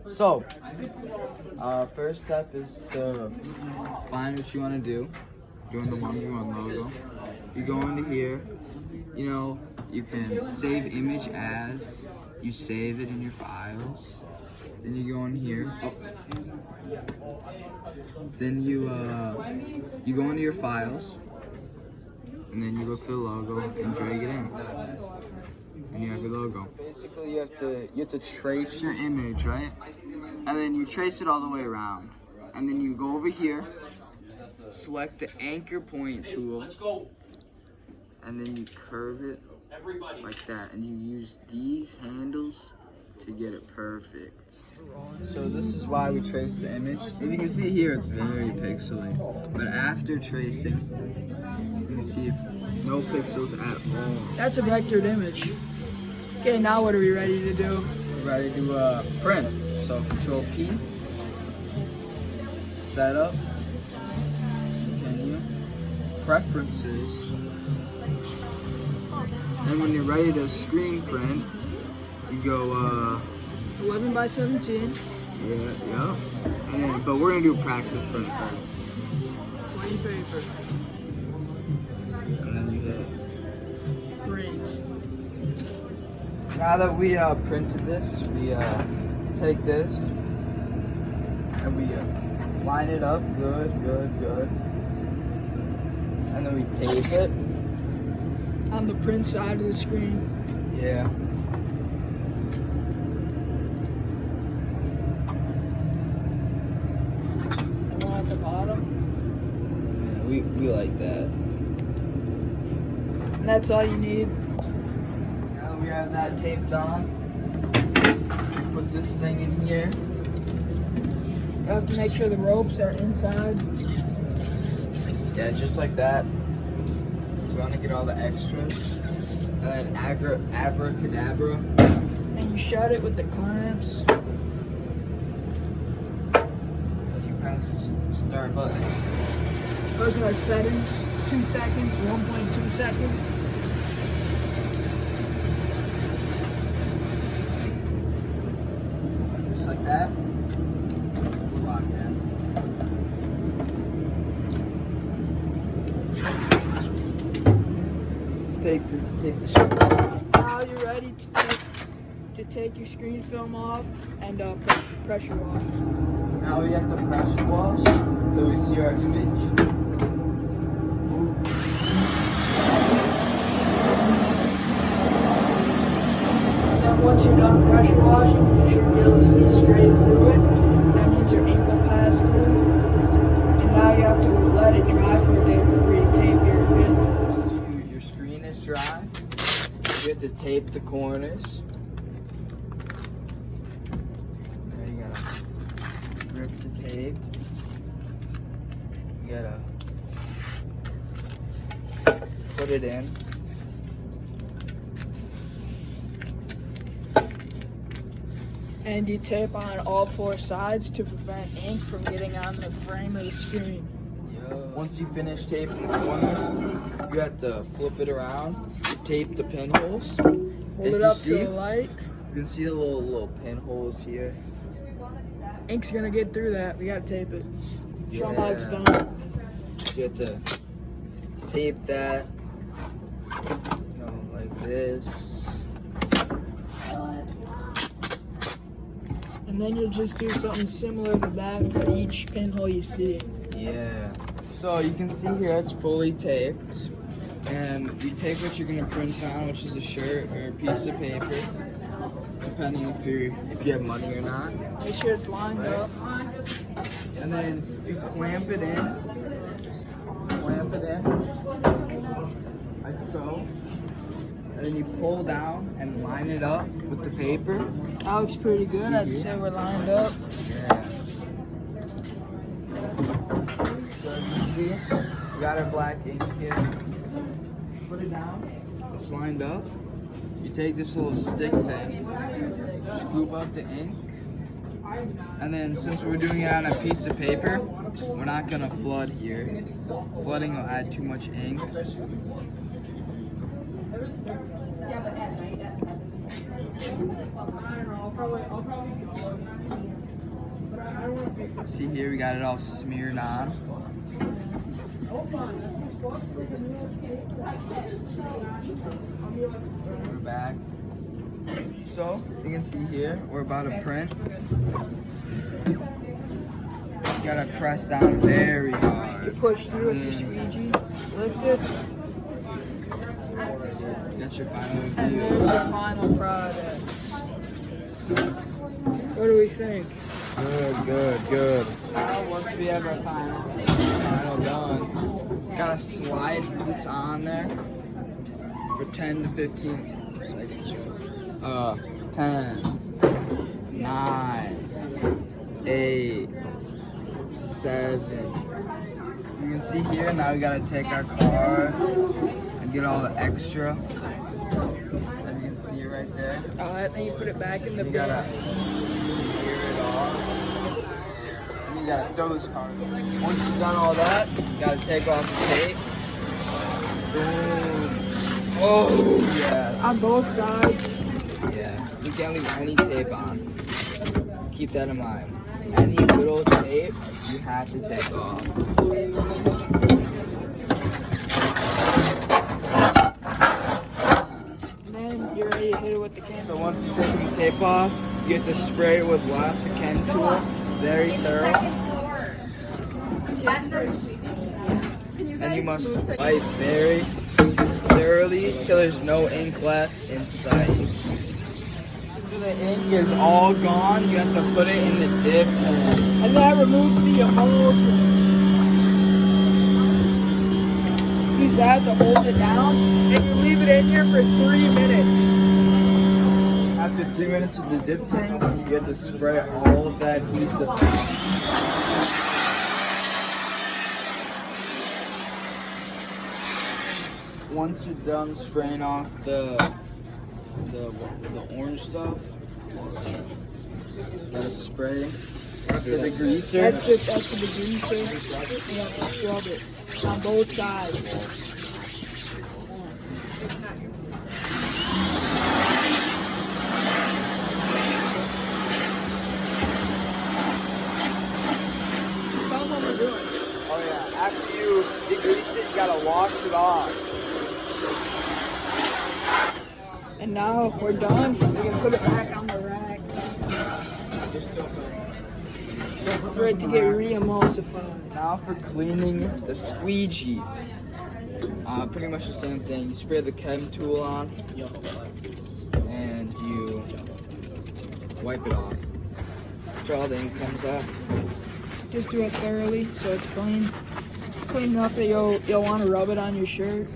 So, first step is to find what you want to do. Doing the 1v1 logo. You go into here. You know, you can save image as. You save it in your files. Then you go in here. Oh. Then you go into your files. And then you look for the logo and drag it in. And you have your logo. Basically, you have to trace your image, right? And then you trace it all the way around. And then you go over here, select the anchor point tool, and then you curve it like that. And you use these handles to get it perfect. So this is why we trace the image. If you can see here, it's very pixely. But after tracing, you can see no pixels at all. That's a vectored image. Okay, now what are we ready to do? We're ready to print. So Control P, Setup, Continue, Preferences. And when you're ready to screen print, you go 11 by 17. yeah. And then, but we're gonna do practice print first. Plain paper. And then you hit. Print. Now that we printed this, we take this and we line it up good. And then we tape it. On the print side of the screen. Yeah. And one at the bottom. Yeah, we like that. And that's all you need. Now that we have that taped on, put this thing in here. You have to make sure the ropes are inside. Yeah, just like that. So we want to get all the extras. And then abracadabra. And you shut it with the clamps. And you press start button. Those are our settings. 2 seconds, 1.2 seconds. Just like that. We're locked in. Take the Now you're ready to take your screen film off and pressure wash. Now we have to pressure wash until we see our image. Then once you're done pressure washing, you should be able to see straight through it. That means your ink will pass through. And now you have to let it dry for a day before you tape your pin. Your screen is dry. You have to tape the corners. Now you gotta rip the tape. You gotta put it in. And you tape on all 4 sides to prevent ink from getting on the frame of the screen. Once you finish taping the corners, you have to flip it around, tape the pinholes. Hold it up to the light. You can see the little pinholes here. Ink's gonna get through that. We gotta tape it. Show them how it's Yeah. done. You have to tape that, like this. And then you'll just do something similar to that for each pinhole you see. Yeah. So you can see here it's fully taped. And you take what you're gonna print on, which is a shirt or a piece of paper, depending if you have money or not. Make sure it's lined Right. up. And then you clamp it in, like so. And then you pull down and line it up with the paper. That looks pretty good. I'd say we're lined up. Yeah. So you can see, we got our black ink here. Put it down. It's lined up. You take this little stick thing, scoop out the ink, and then since we're doing it on a piece of paper, we're not gonna flood here. Flooding will add too much ink. See here, we got it all smeared on. We're back. So, you can see here, we're about to print. You gotta press down very hard. Push through with your squeegee. Lift it. That's your final And review. there's the final product. What do we think? Good. Once we have our final done, gotta slide this on there for 10 to 15 seconds. 10, 9, 8, 7. You can see here, now we gotta take our card and get all the extra. As you can see right there. Alright, then you put it back in the You bin. gotta clear it off. And you gotta throw this card away. Once you've done all that, you gotta take off the tape. Boom. Oh, yeah. On both sides. Yeah. You can't leave any tape on. Keep that in mind. Any little tape, you have to take off. And then you're ready to hit it with the So candle. once you take the tape off, you have to spray it with lots of Ken tool. Very thorough. And you must wipe very thoroughly till there's no ink left inside. After the ink is all gone, you have to put it in the dip tank. And that removes the emulsion. Use that to hold it down. And you leave it in here for 3 minutes. After 3 minutes of the dip tank, you have to spray all of that adhesive down. Once you're done spraying off the orange stuff, you gotta spray after the greaser. That's the greaser. Yeah, scrub it on both sides. Tell them what we're doing. Oh yeah, after you degrease it, you gotta wash it off. And now we're done. We can put it back on the rack for it to get re-emulsified. Now for cleaning the squeegee. Pretty much the same thing. You spray the chem tool on and you wipe it off. Until all the ink comes off. Just do it thoroughly so it's clean. Clean enough that you'll want to rub it on your shirt.